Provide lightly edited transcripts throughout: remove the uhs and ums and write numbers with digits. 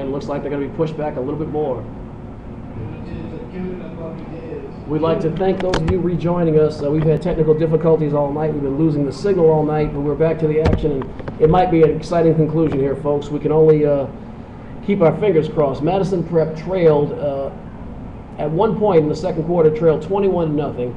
and looks like they're going to be pushed back a little bit more. We'd like to thank those of you rejoining us. We've had technical difficulties all night. We've been losing the signal all night, but we're back to the action, and it might be an exciting conclusion here, folks. We can only keep our fingers crossed. Madison Prep trailed at one point in the second quarter, trailed 21-0.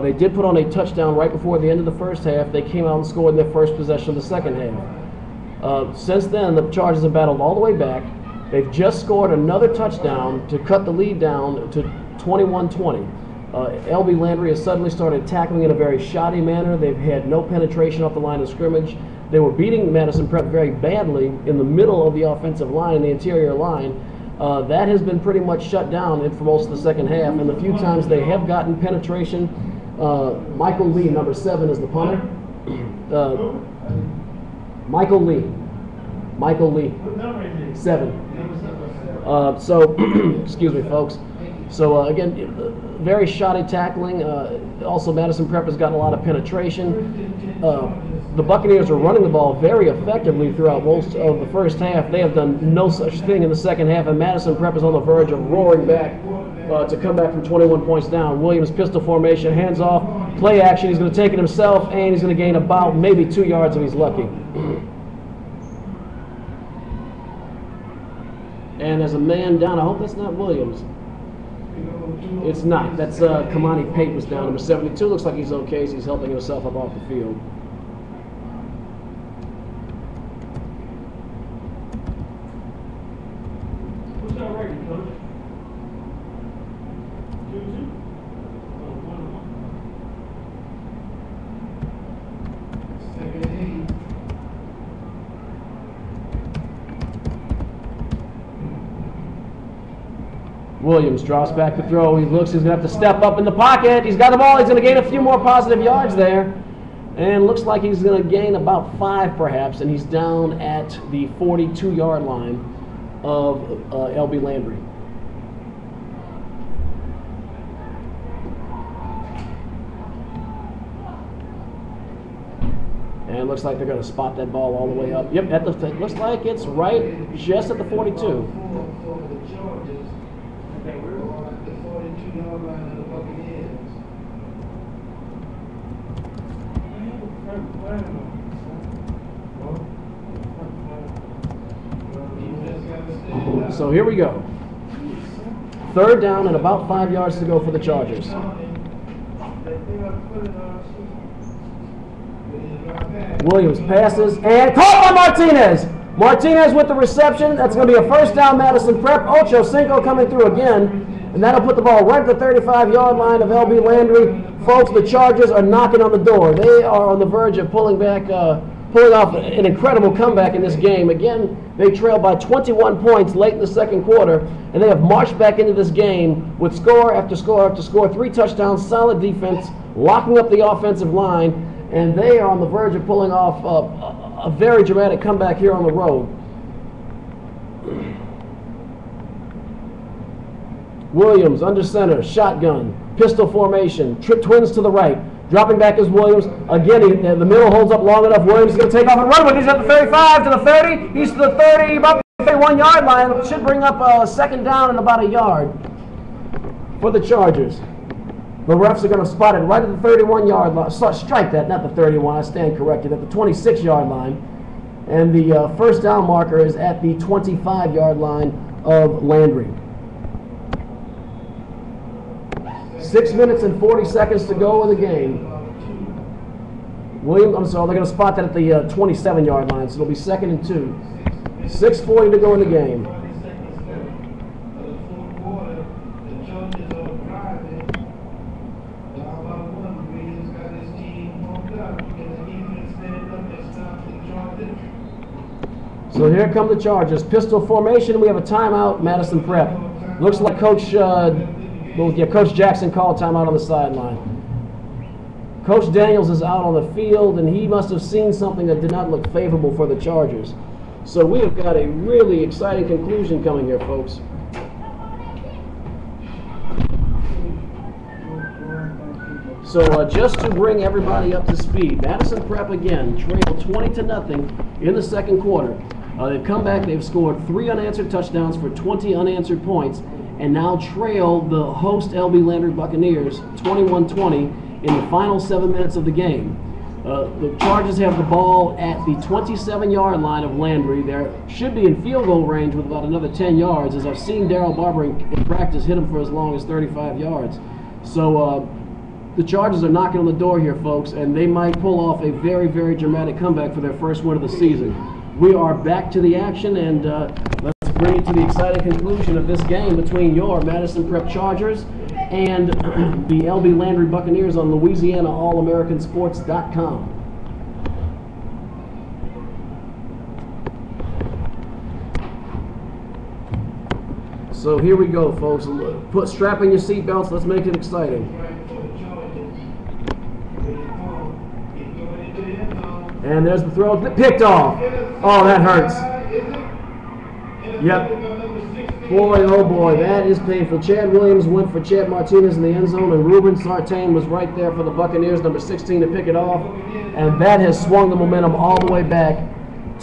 They did put on a touchdown right before the end of the first half. They came out and scored in their first possession of the second half. Since then, the Chargers have battled all the way back. They've just scored another touchdown to cut the lead down to 21-20. LB Landry has suddenly started tackling in a very shoddy manner. They've had no penetration off the line of scrimmage. They were beating Madison Prep very badly in the middle of the offensive line, the interior line. That has been pretty much shut down for most of the second half, and the few times they have gotten penetration, Michael Lee, number 7, is the punter. Michael Lee, 7. Excuse me, folks. So again, very shoddy tackling. Also, Madison Prep has gotten a lot of penetration. The Buccaneers are running the ball very effectively throughout most of the first half. They have done no such thing in the second half, and Madison Prep is on the verge of roaring back to come back from 21 points down. Williams pistol formation, hands off, play action. He's going to take it himself, and he's going to gain about maybe 2 yards if he's lucky. And there's a man down. I hope that's not Williams. It's not. That's Kamani Pate was down. Number 72 looks like he's okay. So he's helping himself up off the field. Who's that record, Coach? 2-2? Williams drops back to throw. He looks, he's going to have to step up in the pocket. He's got the ball. He's going to gain a few more positive yards there. And looks like he's going to gain about 5 perhaps, and he's down at the 42-yard line of LB Landry. And looks like they're going to spot that ball all the way up. Yep, it looks like it's right just at the 42. So here we go. 3rd down and about 5 yards to go for the Chargers. Williams passes and caught by Martinez. Martinez with the reception. That's going to be a first down, Madison Prep. Ocho Cinco coming through again. And that'll put the ball right at the 35-yard line of LB Landry. Folks, the Chargers are knocking on the door. They are on the verge of pulling off an incredible comeback in this game. Again, they trailed by 21 points late in the second quarter, and they have marched back into this game with score after score after score, 3 touchdowns, solid defense, locking up the offensive line, and they are on the verge of pulling off a very dramatic comeback here on the road. Williams under center, shotgun, pistol formation, twins to the right. Dropping back is Williams. Again, the middle holds up long enough. Williams is going to take off and run with it. He's at the 35 to the 30. He's to the 30, about the 31-yard line. Should bring up a second down and about a yard for the Chargers. The refs are going to spot it right at the 31-yard line. Strike that, not the 31. I stand corrected. At the 26-yard line. And the first down marker is at the 25-yard line of Landry. 6 minutes and 40 seconds to go in the game. Williams, I'm sorry, they're going to spot that at the 27-yard line, so it'll be 2nd and 2. 6:40 to go in the game. So here come the Chargers. Pistol formation. We have a timeout, Madison Prep. Looks like Coach Jackson called timeout on the sideline. Coach Daniels is out on the field, and he must have seen something that did not look favorable for the Chargers. So we have got a really exciting conclusion coming here, folks. So just to bring everybody up to speed, Madison Prep again trailed 20-0 in the second quarter. They've come back, they've scored 3 unanswered touchdowns for 20 unanswered points, and now trail the host LB Landry Buccaneers 21-20 in the final 7 minutes of the game. The Chargers have the ball at the 27-yard line of Landry. They should be in field goal range with about another 10 yards, as I've seen Darryl Barber in practice hit him for as long as 35 yards. So the Chargers are knocking on the door here, folks, and they might pull off a very, very dramatic comeback for their first win of the season. We are back to the action, and let's bring it to the exciting conclusion of this game between your Madison Prep Chargers and the LB Landry Buccaneers on LouisianaAllAmericanSports.com. So here we go, folks. Strap in your seatbelts. Let's make it exciting. And there's the throw. Picked off. Oh, that hurts. Yep. Boy, oh boy, that is painful. Chad Williams went for Chad Martinez in the end zone, and Ruben Sartain was right there for the Buccaneers, number 16, to pick it off. And that has swung the momentum all the way back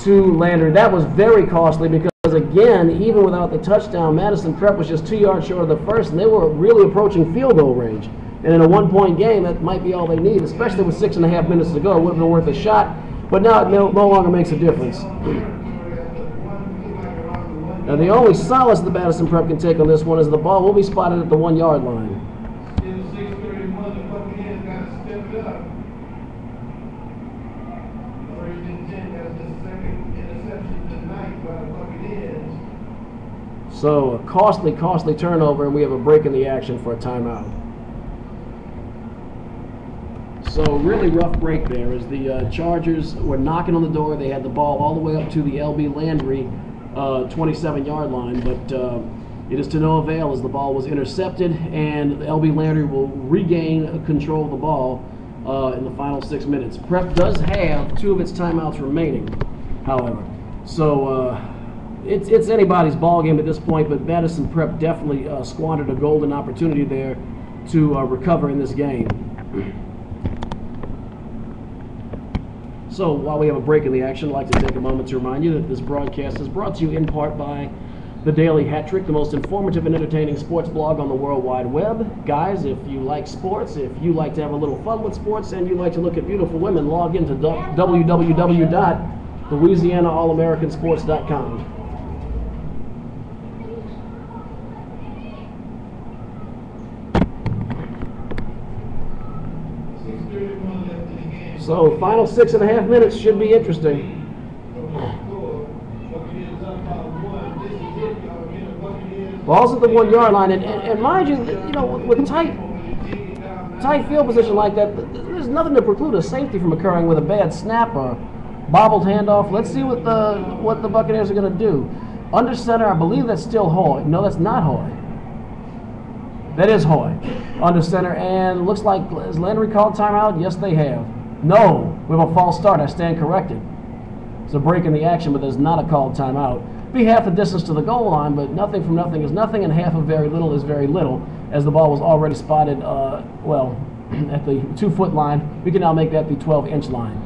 to Landry. That was very costly because, again, even without the touchdown, Madison Prep was just 2 yards short of the first, and they were really approaching field goal range. And in a one-point game, that might be all they need, especially with 6.5 minutes to go. It would have been worth a shot, but now it no longer makes a difference. Now, the only solace the Madison Prep can take on this one is the ball will be spotted at the 1-yard line. So, a costly, costly turnover, and we have a break in the action for a timeout. So, really rough break there as the Chargers were knocking on the door. They had the ball all the way up to the LB Landry 27-yard line, but it is to no avail as the ball was intercepted, and LB Landry will regain control of the ball in the final 6 minutes. Prep does have 2 of its timeouts remaining, however. So it's anybody's ball game at this point, but Madison Prep definitely squandered a golden opportunity there to recover in this game. So while we have a break in the action, I'd like to take a moment to remind you that this broadcast is brought to you in part by The Daily Hat Trick, the most informative and entertaining sports blog on the World Wide Web. Guys, if you like sports, if you like to have a little fun with sports, and you like to look at beautiful women, log into www.LouisianaAllAmericanSports.com. So, final 6.5 minutes should be interesting. Ball's at the 1-yard line, and mind you, with tight field position like that, there's nothing to preclude a safety from occurring with a bad snap or bobbled handoff. Let's see what the Buccaneers are going to do. Under center, I believe that's still Hoy. No, that's not Hoy. That is Hoy. Under center, and looks like, has Landry called timeout? Yes, they have. No, we have a false start. I stand corrected. It's a break in the action, but there's not a called timeout. Be half the distance to the goal line, but nothing from nothing is nothing, and half of very little is very little, as the ball was already spotted, at the 2-foot line. We can now make that the 12-inch line.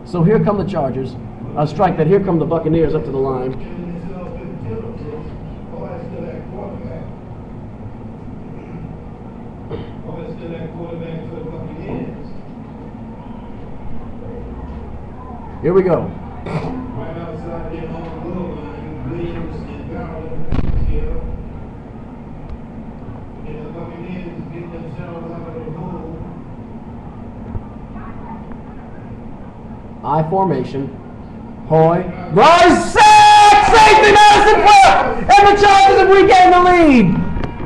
So here come the Chargers. Strike that. Here come the Buccaneers up to the line. Here we go. Right outside their own goal line, Williams and Garland here. And the Buccaneers get themselves out of the hole. I formation. Hoy. Rise, sack! Safety, Madison Prep! And the Chargers have regained the lead.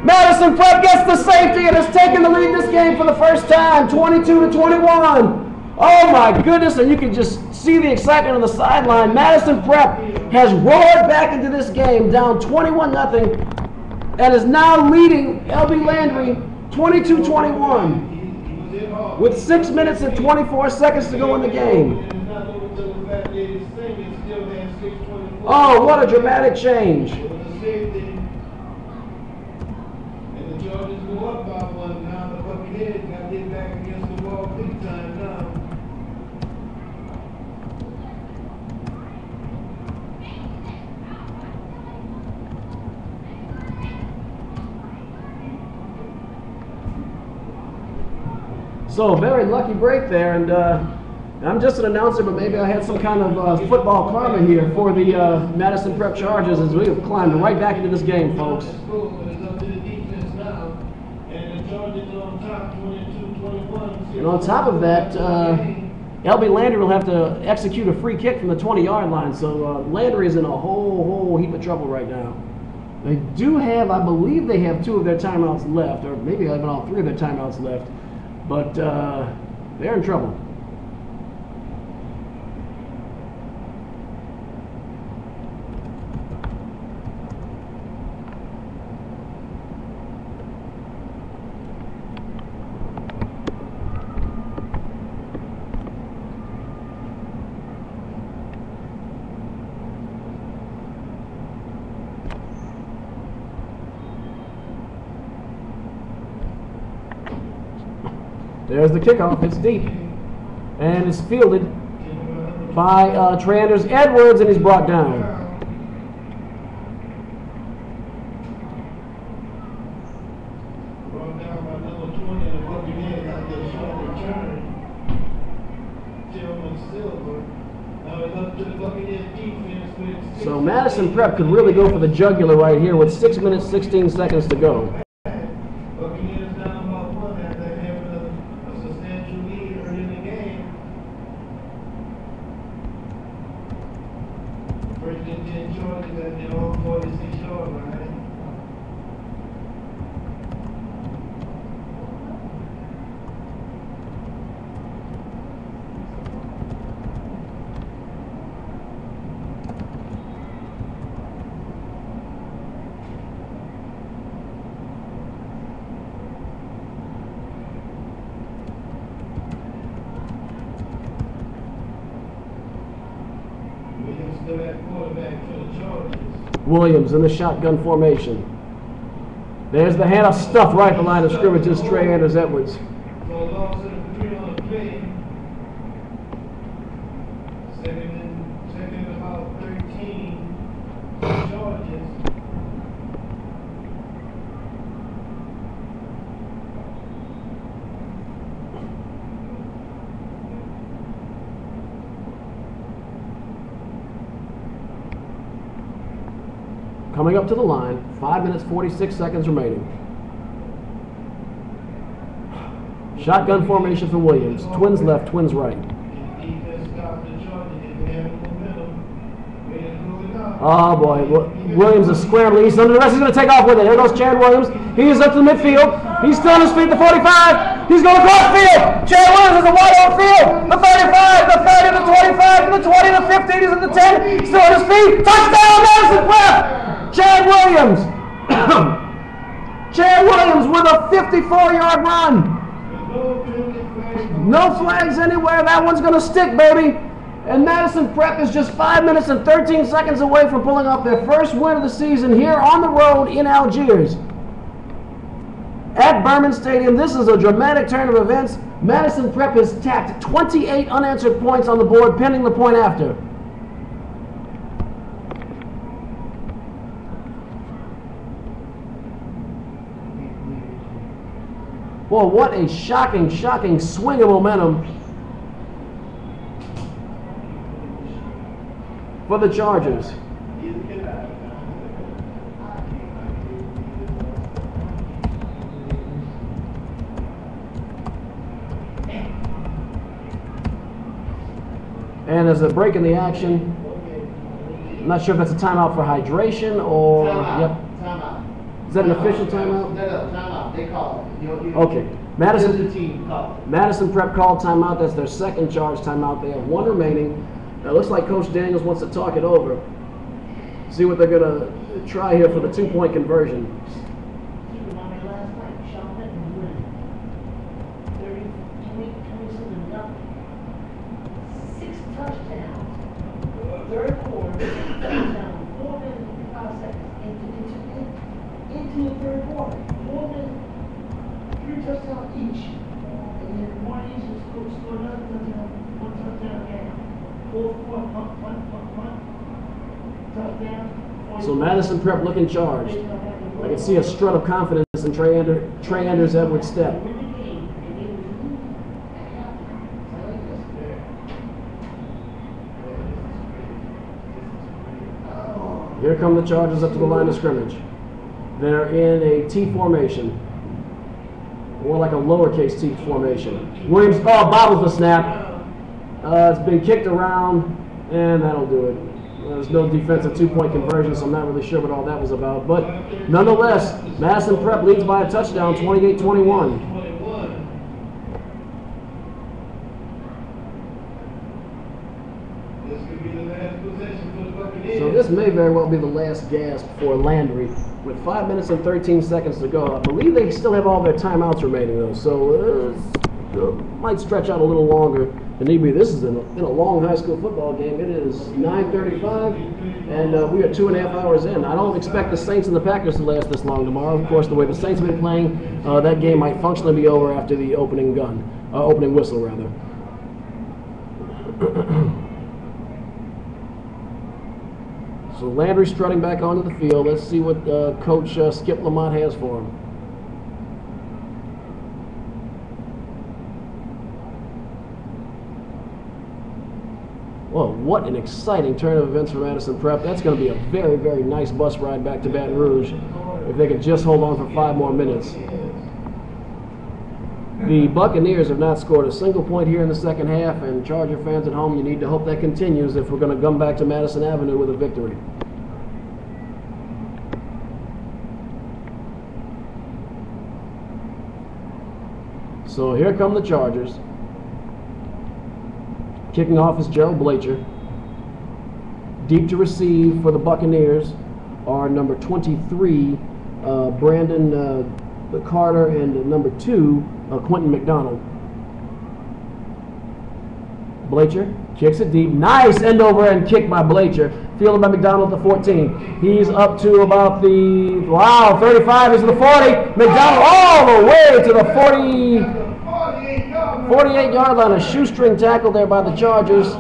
Madison Prep gets the safety and has taken the lead this game for the first time, 22-21. Oh my goodness, and you can just see the excitement on the sideline. Madison Prep has roared back into this game, down 21-0, and is now leading LB Landry 22-21 with 6 minutes and 24 seconds to go in the game. Oh, what a dramatic change. And the Chargers go up by 1 now. The Buccaneers got to get back against the wall big time now. So, very lucky break there, and I'm just an announcer, but maybe I had some kind of football karma here for the Madison Prep Chargers as we have climbed right back into this game, folks. It's up to the defense now, and the Chargers are on top, 22-21. And on top of that, LB Landry will have to execute a free kick from the 20-yard line, so Landry is in a whole heap of trouble right now. They do have, I believe they have 2 of their timeouts left, or maybe even all 3 of their timeouts left, but they're in trouble. There's the kickoff. It's deep. And it's fielded by Tranders Edwards, and he's brought down. Brought down by number 20 and the Buccaneers after a short return. Tillman Silver. Now it's up to the Buccaneers defense with So Madison Prep could really go for the jugular right here with 6 minutes, 16 seconds to go. Buccaneers down about 1 after having a substantial lead early in the game. First and 10 Chargers at their own 46-yard line. Williams still at quarterback for the Chargers. Williams in the shotgun formation. There's the handoff stuffed right at the line of scrimmage. Is Trey Anders Edwards. So loss of the 3 on the play. Second and about 13. Chargers. Coming up to the line, 5 minutes, 46 seconds remaining. Shotgun formation for Williams. Twins left, twins right. Defense stopped the Chargers. They have momentum. Williams going up. Oh boy, Williams is scrambling. He's under the rest. He's going to take off with it. There goes Chad Williams. He is up to the midfield. He's still on his feet. The 45. He's going to cross field. Chad Williams is a wide open field. The 35, the 30, the 25, the 20, the 15. He's at the 10. Still on his feet. Touchdown, Madison Prep. Chad Williams. Chad Williams with a 54-yard run. No flags anywhere. That one's going to stick, baby. And Madison Prep is just 5 minutes and 13 seconds away from pulling off their first win of the season here on the road in Algiers. At Berman Stadium, this is a dramatic turn of events. Madison Prep has tacked 28 unanswered points on the board, pending the point after. Boy, what a shocking swing of momentum for the Chargers. And there's a break in the action. I'm not sure if that's a timeout for hydration or... Timeout. Yep. Timeout. Is that an official timeout? No, timeout. They call it. Okay. The team called it. Madison Prep called timeout. That's their second charge timeout. They have one remaining. It looks like Coach Daniels wants to talk it over. See what they're going to try here for the 2-point conversion. Last night, Sean Benton winning. 27 nothing. 6 touchdowns. Third quarter, 6 touchdowns. 4 minutes and 5 seconds into the third quarter. 4 minutes, 3 touchdowns each. And then one each was scored another touchdown, 1 touchdown game. 4 one touchdown. So Madison Prep looking charged. I can see a strut of confidence in Trey Anders Edwards' step. Here come the Chargers up to the line of scrimmage. They're in a T formation. More like a lowercase T formation. Williams, bobbles the snap. It's been kicked around, and that'll do it. There's no defensive two-point conversion, so I'm not really sure what all that was about. But nonetheless, Madison Prep leads by a touchdown, 28-21. So this may very well be the last gasp for Landry. With 5 minutes and 13 seconds to go, I believe they still have all their timeouts remaining, though. So might stretch out a little longer than need be. This is in a long high school football game. It is 9:35, and we are 2.5 hours in. I don't expect the Saints and the Packers to last this long tomorrow. Of course, the way the Saints have been playing, that game might functionally be over after the opening whistle, rather. So Landry strutting back onto the field. Let's see what Coach Skip Lamont has for him. Well, what an exciting turn of events for Madison Prep. That's going to be a very, very nice bus ride back to Baton Rouge if they can just hold on for 5 more minutes. The Buccaneers have not scored a single point here in the second half, and Charger fans at home, you need to hope that continues if we're going to come back to Madison Avenue with a victory. So here come the Chargers. Kicking off is Gerald Blacher. Deep to receive for the Buccaneers are number 23, Brandon Carter, and number 2, Quentin McDonald. Blacher kicks it deep. Nice end over end kick by Blacher. Fielded by McDonald at the 14. He's up to about the, 35 is the 40. McDonald all the way to the 48-yard line. A shoestring tackle there by the Chargers.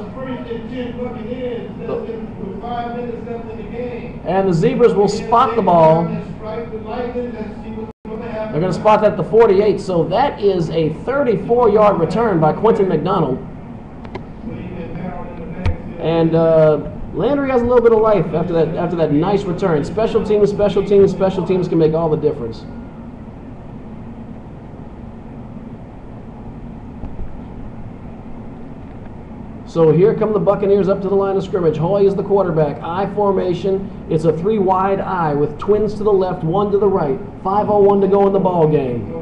And the Zebras will spot the ball. They're going to spot that at the 48, so that is a 34-yard return by Quentin McDonald. And Landry has a little bit of life after that nice return. Special teams can make all the difference. So here come the Buccaneers up to the line of scrimmage. Hoy is the quarterback. I formation. It's a 3 wide I with twins to the left, 1 to the right. 5:01 to go in the ball game.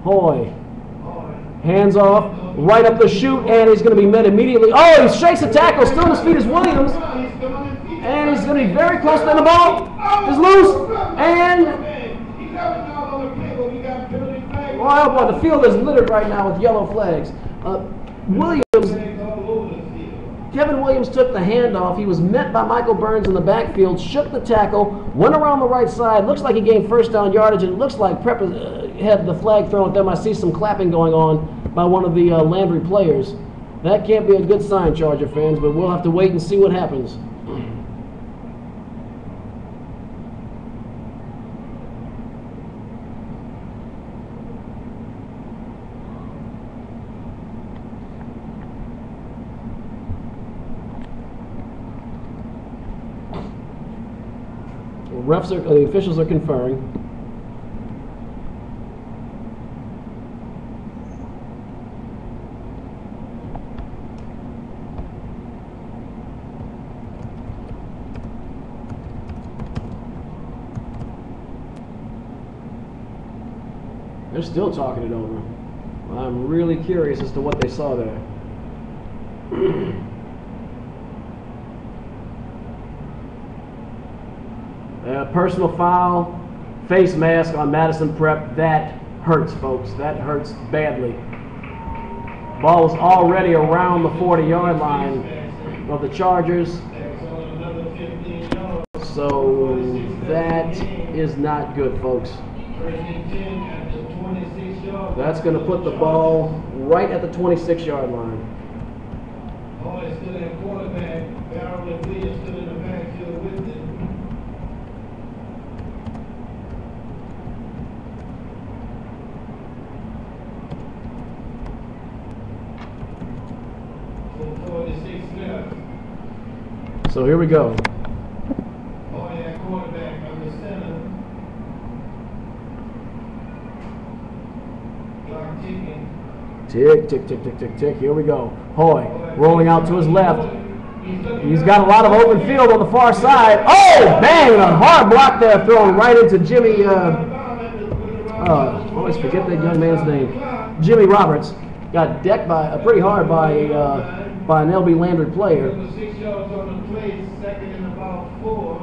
Hoy. Hands off. Right up the chute, and he's going to be met immediately. Oh, he shakes the tackle. Still on his feet is Williams. And he's going to be very close to the ball. Is loose. And oh boy, the field is littered right now with yellow flags. Kevin Williams took the handoff. He was met by Michael Burns in the backfield, shook the tackle, went around the right side. Looks like he gained first down yardage, and it looks like Prep had the flag thrown at them. I see some clapping going on by one of the Landry players. That can't be a good sign, Charger fans, but we'll have to wait and see what happens. The officials are conferring. They're still talking it over. I'm really curious as to what they saw there. Personal foul, face mask on Madison Prep. That hurts, folks. That hurts badly. Ball is already around the 40-yard line of the Chargers. So that is not good, folks. That's going to put the ball right at the 26-yard line. So here we go. Oh, yeah, quarterback on the center. Clock ticking. Tick, tick, tick, tick, tick, tick. Here we go. Hoy rolling out to his left. He's got a lot of open field on the far side. Oh, bang! A hard block there thrown right into Jimmy. Always forget that young man's name. Jimmy Roberts got decked pretty hard by an LB Landry player. 6 yards on the play, second and about 4.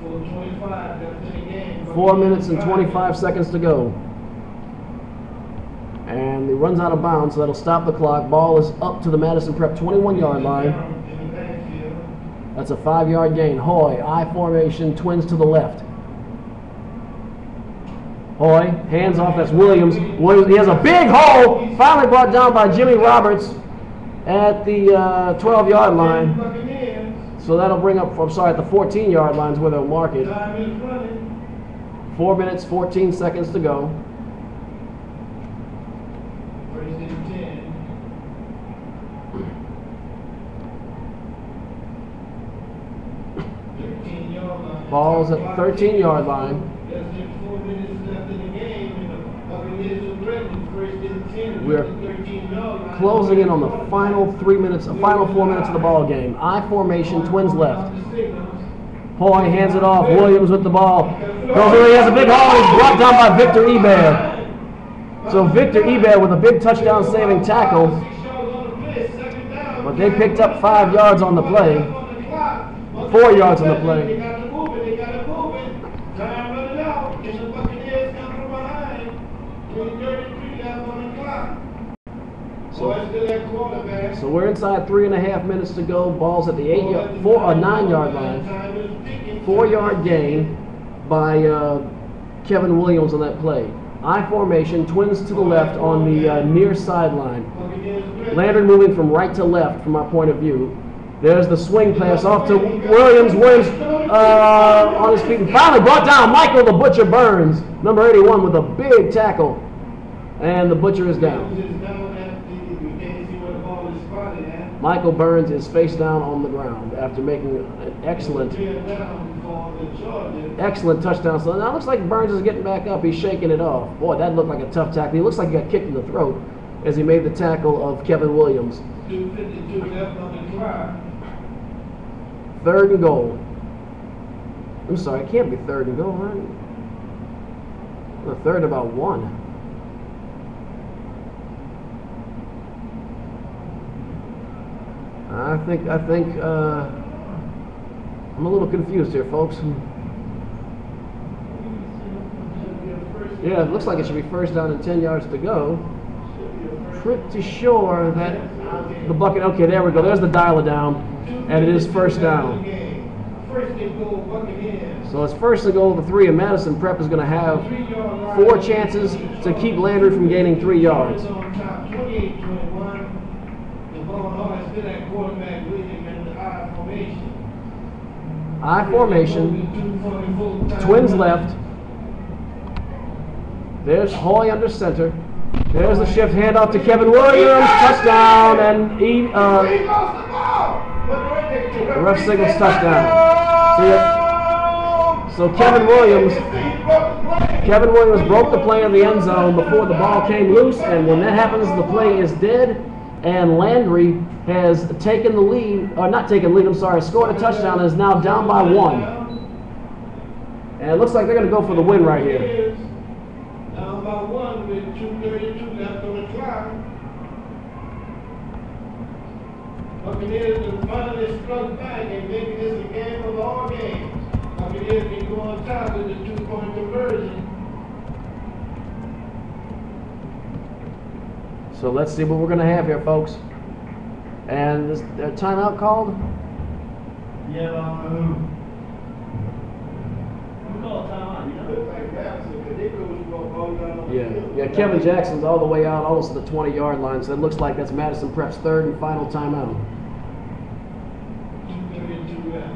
4:25, that's in the game. 4 minutes and 25 seconds to go. And he runs out of bounds, so that'll stop the clock. Ball is up to the Madison Prep 21-yard line. That's a 5-yard gain. Hoy, I formation, Twins to the left. Hoy, hands off, that's Williams. Williams, he has a big hole, finally brought down by Jimmy Roberts at the 12-yard line. So that'll bring up, I'm sorry, at the 14-yard line is where they'll mark it. 4 minutes, 14 seconds to go. Ball's at the 13-yard line. We're closing in on the final 4 minutes of the ball game. I formation, Twins left. Hoy hands it off. Williams with the ball. Goes in, he has a big hole. He's brought down by Victor Ebert. So Victor Ebert with a big touchdown-saving tackle. But they picked up 5 yards on the play. 4 yards on the play. So we're inside 3.5 minutes to go. Ball's at the 9-yard line. 4-yard gain by Kevin Williams on that play. I formation, Twins to the left on the near sideline. Landry moving from right to left from our point of view. There's the swing pass off to Williams. Williams on his feet and finally brought down Michael the Butcher Burns, number 81, with a big tackle. And the Butcher is down. Michael Burns is face down on the ground after making an excellent touchdown. So now it looks like Burns is getting back up. He's shaking it off. Boy, that looked like a tough tackle. He looks like he got kicked in the throat as he made the tackle of Kevin Williams. 2:52 left on the clock. 3rd and goal. I'm sorry, it can't be 3rd and goal, right? Well, 3rd and about 1. I think I'm a little confused here, folks. Yeah, it looks like it should be first down and 10 yards to go. Pretty sure that the bucket, okay, there we go. There's the dial it down, and it is first down. So it's first and goal to 3, and Madison Prep is going to have 4 chances to keep Landry from gaining 3 yards. I formation, Twins left. There's Hoy under center. There's the shift handoff to Kevin Williams, touchdown, and the ref signals touchdown. So Kevin Williams broke the play in the end zone before the ball came loose, and when that happens, the play is dead, and Landry has taken the lead, or not taken the lead, I'm sorry, scored a touchdown and is now down by 1. And it looks like they're going to go for the win right here. Down by 1 with 2:32 left on the clock. Buccaneers have finally struck back and making this a game of all games. Buccaneers can go on top with the 2-point conversion. So let's see what we're going to have here, folks. And is there a timeout called? Yeah, We call a timeout, you know? Yeah, Kevin Jackson's all the way out, almost to the 20-yard line, so it looks like that's Madison Prep's 3rd and final timeout. 2:32 left.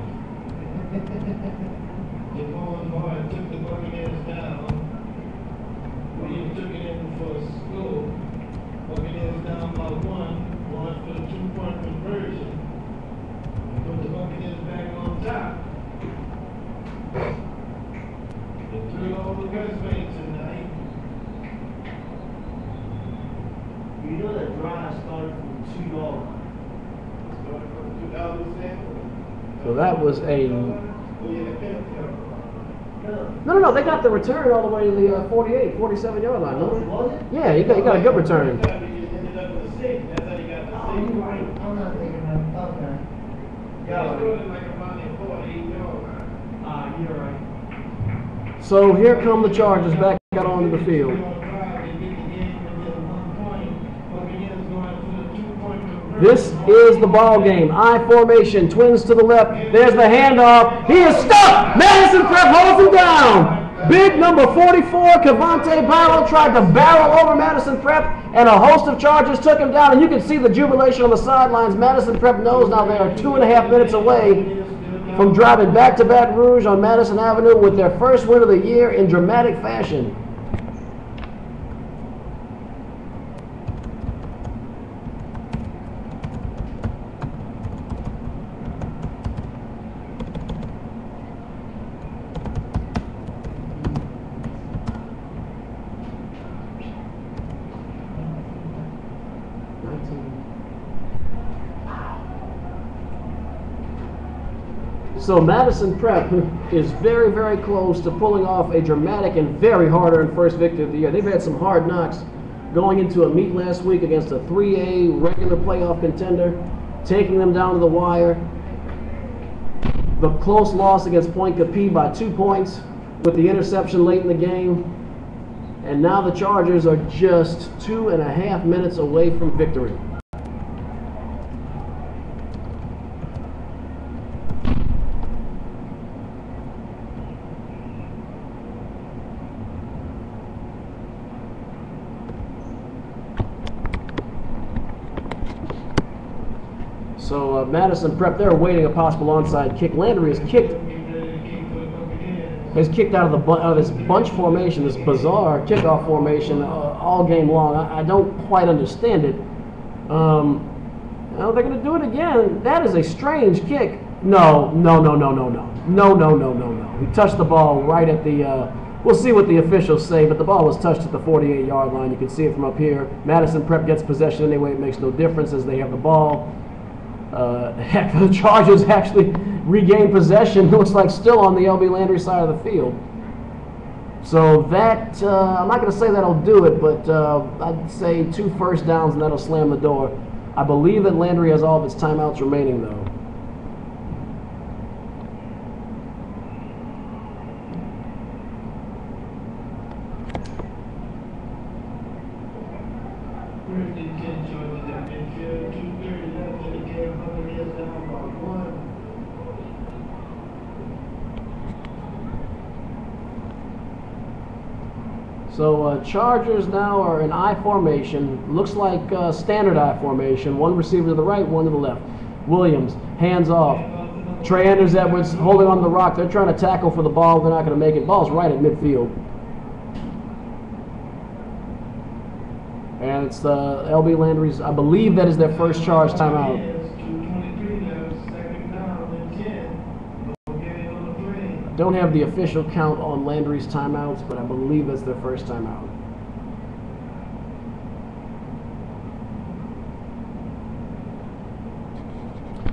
Devon Hart took the Buccaneers down. Williams took it in for a score. Buccaneers down by 1. So that was a... Oh, yeah, No, they got the return all the way to the 48, 47-yard line, Was no? it? Yeah, you got a good return. That's how he got the Oh, you're right. I'm not thinking of, okay. Yeah, it's really like around the 48-yard line. You're right. So here come the Chargers back out onto the field. This is the ball game. I formation, Twins to the left. There's the handoff. He is stuck. Madison Prep holds him down. Big number 44, Cavante Barrow tried to barrel over Madison Prep, and a host of Chargers took him down. And you can see the jubilation on the sidelines. Madison Prep knows now they are 2.5 minutes away from driving back to Baton Rouge on Madison Avenue with their first win of the year in dramatic fashion. So Madison Prep is very, very close to pulling off a dramatic and very hard-earned first victory of the year. They've had some hard knocks going into a meet last week against a 3A regular playoff contender, taking them down to the wire. The close loss against Point Capee by 2 points with the interception late in the game. And now the Chargers are just 2.5 minutes away from victory. So Madison Prep, they're awaiting a possible onside kick. Landry has kicked out of this bunch formation, this bizarre kickoff formation all game long. I don't quite understand it. Well, they're going to do it again. That is a strange kick. No. He touched the ball right at the, we'll see what the officials say, but the ball was touched at the 48-yard line. You can see it from up here. Madison Prep gets possession anyway. It makes no difference as they have the ball. The Chargers actually regain possession. Looks like still on the LB Landry side of the field. So that, I'm not going to say that'll do it, but I'd say 2 first downs and that'll slam the door. I believe that Landry has all of its timeouts remaining though. So Chargers now are in I formation. Looks like standard I formation. One receiver to the right, one to the left. Williams, hands off. Trey Anders Edwards holding on to the rock. They're trying to tackle for the ball. They're not going to make it. Ball's right at midfield. And it's the LB Landry's, I believe that is their first charge timeout. Don't have the official count on Landry's timeouts, but I believe that's their first timeout.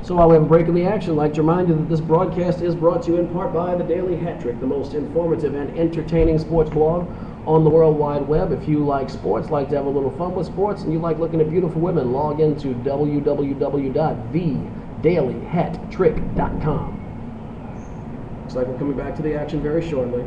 So while we have a break in the action, I'd like to remind you that this broadcast is brought to you in part by the Daily Hat Trick, the most informative and entertaining sports blog on the World Wide Web. If you like sports, like to have a little fun with sports, and you like looking at beautiful women, log into www.thedailyhattrick.com. Looks like we're coming back to the action very shortly.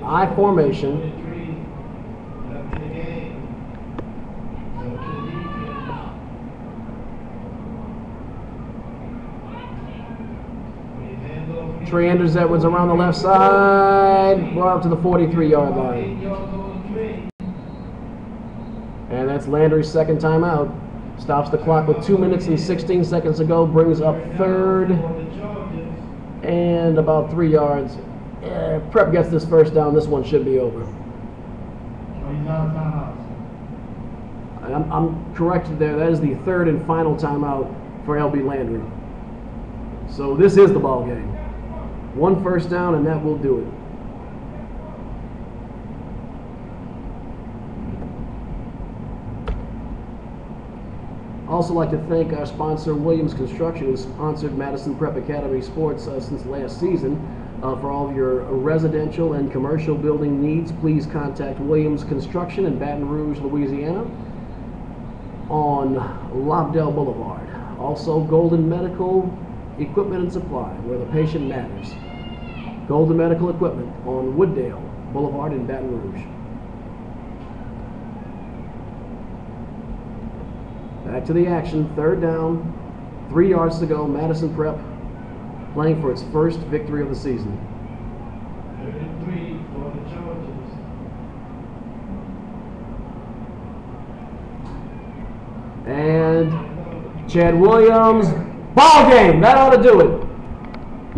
I formation. Trey Anders Edwards around the left side, brought up to the 43-yard line. And that's Landry's second timeout. Stops the clock with 2 minutes and 16 seconds to go, brings up third and about 3 yards Prep gets this first down, this one should be over. Oh, he's out of timeouts. And I'm corrected there. That is the third and final timeout for LB Landry. So this is the ball game. One first down, and that will do it. Also like to thank our sponsor, Williams Construction, who sponsored Madison Prep Academy Sports since last season. For all of your residential and commercial building needs, please contact Williams Construction in Baton Rouge, Louisiana, on Lobdell Boulevard. Also, Golden Medical Equipment and Supply, where the patient matters. Golden Medical Equipment on Wooddale Boulevard in Baton Rouge. Back to the action, third down, 3 yards to go. Madison Prep playing for its first victory of the season. 33 for the Chargers. And Chad Williams, ball game, that ought to do it.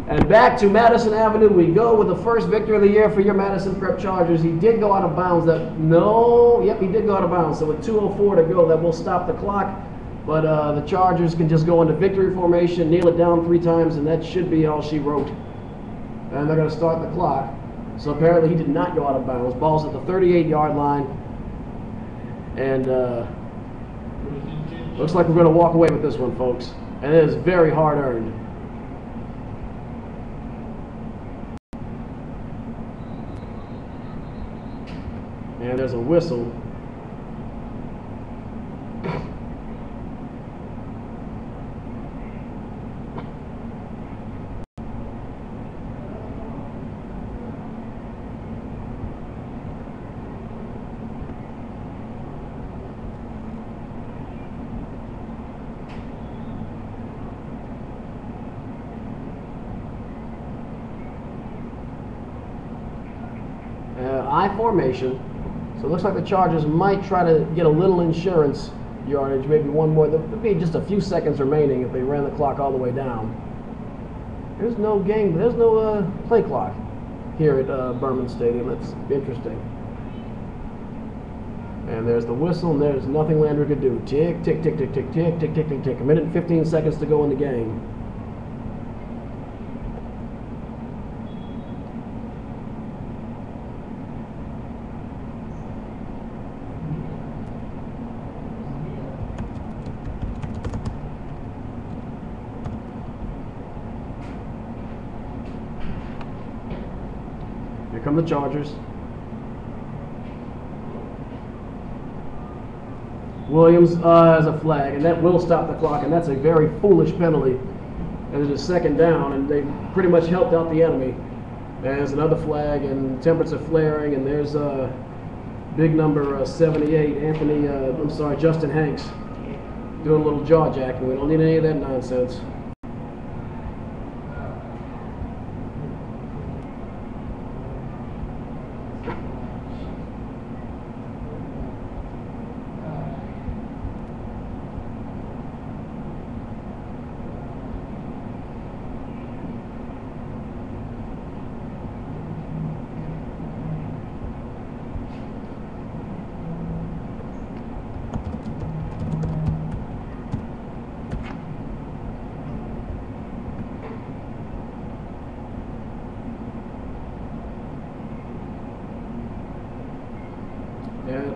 And back to Madison Avenue we go with the first victory of the year for your Madison Prep Chargers. He did go out of bounds. He did go out of bounds. So with 2:04 to go, that will stop the clock. But the Chargers can just go into victory formation, kneel it down 3 times, and that should be all she wrote. And they're going to start the clock. So apparently he did not go out of bounds. Ball's at the 38-yard line. And looks like we're going to walk away with this one, folks. And it is very hard-earned. And there's a whistle. I formation. So it looks like the Chargers might try to get a little insurance yardage, maybe one more. There would be just a few seconds remaining if they ran the clock all the way down. There's no play clock here at Berman Stadium. That's interesting. And there's the whistle, and there's nothing Landry could do. Tick, tick, tick, tick, tick, tick, tick, tick, tick, tick. 1 minute and 15 seconds to go in the game. Here come the Chargers. Williams has a flag, and that will stop the clock, and that's a very foolish penalty. And it's a second down, and they pretty much helped out the enemy. There's another flag, and temps are flaring, and there's big number 78, Justin Hanks, doing a little jaw jacking. We don't need any of that nonsense.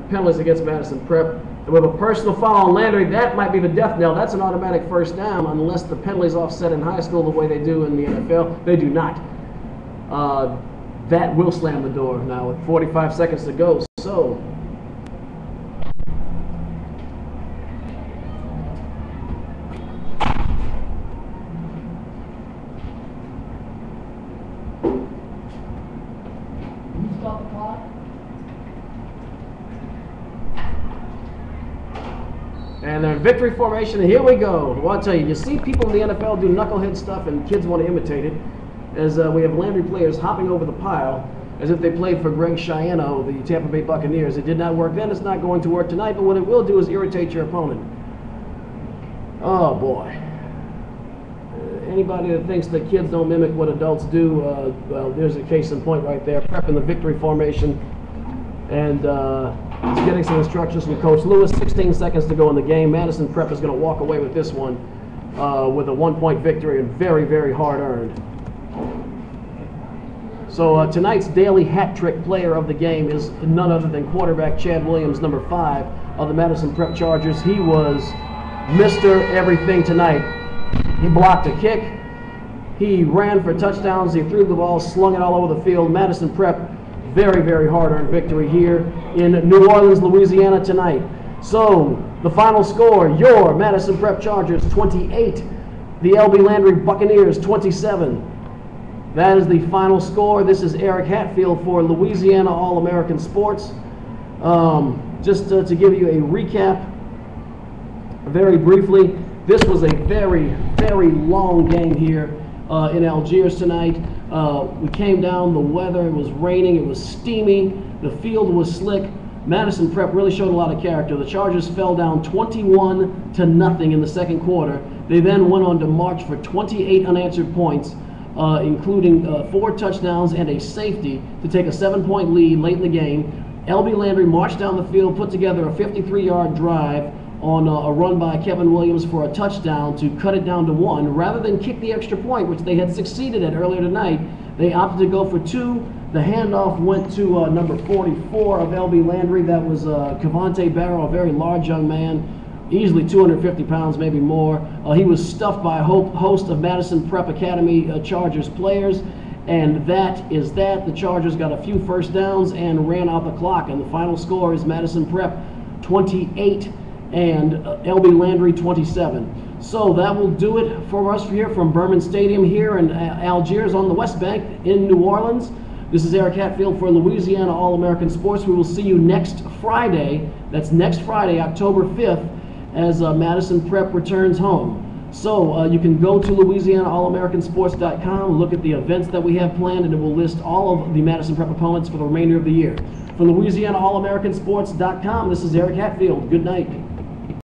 Penalties against Madison Prep. And with a personal foul on Landry, that might be the death knell. That's an automatic first down unless the penalties offset in high school the way they do in the NFL. They do not. That will slam the door now with 45 seconds to go. So Stop the clock. and they're in victory formation, and here we go. Well, I'll tell you, you see people in the NFL do knucklehead stuff, and kids want to imitate it, as we have Landry players hopping over the pile as if they played for Greg Schiano, the Tampa Bay Buccaneers. It did not work then, it's not going to work tonight, but what it will do is irritate your opponent. Oh, boy. anybody that thinks that kids don't mimic what adults do, well, there's a case in point right there. Prep in the victory formation, and he's getting some instructions from Coach Lewis. 16 seconds to go in the game. Madison Prep is going to walk away with this one with a 1-point victory, and very, very hard earned. So tonight's daily hat trick player of the game is none other than quarterback Chad Williams, number 5 of the Madison Prep Chargers. He was Mr. Everything tonight. He blocked a kick, he ran for touchdowns, he threw the ball, slung it all over the field. Madison Prep, very, very hard-earned victory here in New Orleans, Louisiana tonight. So the final score, your Madison Prep Chargers 28, the LB Landry Buccaneers 27. That is the final score. This is Eric Hatfield for Louisiana All-American Sports. Just to give you a recap very briefly, this was a very, very long game here in Algiers tonight. We came down, the weather, it was raining, it was steamy, the field was slick. Madison Prep really showed a lot of character. The Chargers fell down 21-0 in the second quarter. They then went on to march for 28 unanswered points, including 4 touchdowns and a safety to take a 7-point lead late in the game. LB Landry marched down the field, put together a 53-yard drive on a run by Kevin Williams for a touchdown to cut it down to 1. Rather than kick the extra point, which they had succeeded at earlier tonight, they opted to go for 2. The handoff went to number 44 of LB Landry. That was Cavante Barrow, a very large young man, easily 250 pounds, maybe more. He was stuffed by a host of Madison Prep Academy Chargers players, and that is that. The Chargers got a few first downs and ran out the clock, and the final score is Madison Prep 28 and LB Landry 27. So that will do it for us here from Berman Stadium here in Algiers on the West Bank in New Orleans. This is Eric Hatfield for Louisiana All-American Sports. We will see you next Friday. That's next Friday, October 5th, as Madison Prep returns home. So you can go to LouisianaAllAmericanSports.com, look at the events that we have planned, and it will list all of the Madison Prep opponents for the remainder of the year. For LouisianaAllAmericanSports.com, this is Eric Hatfield. Good night.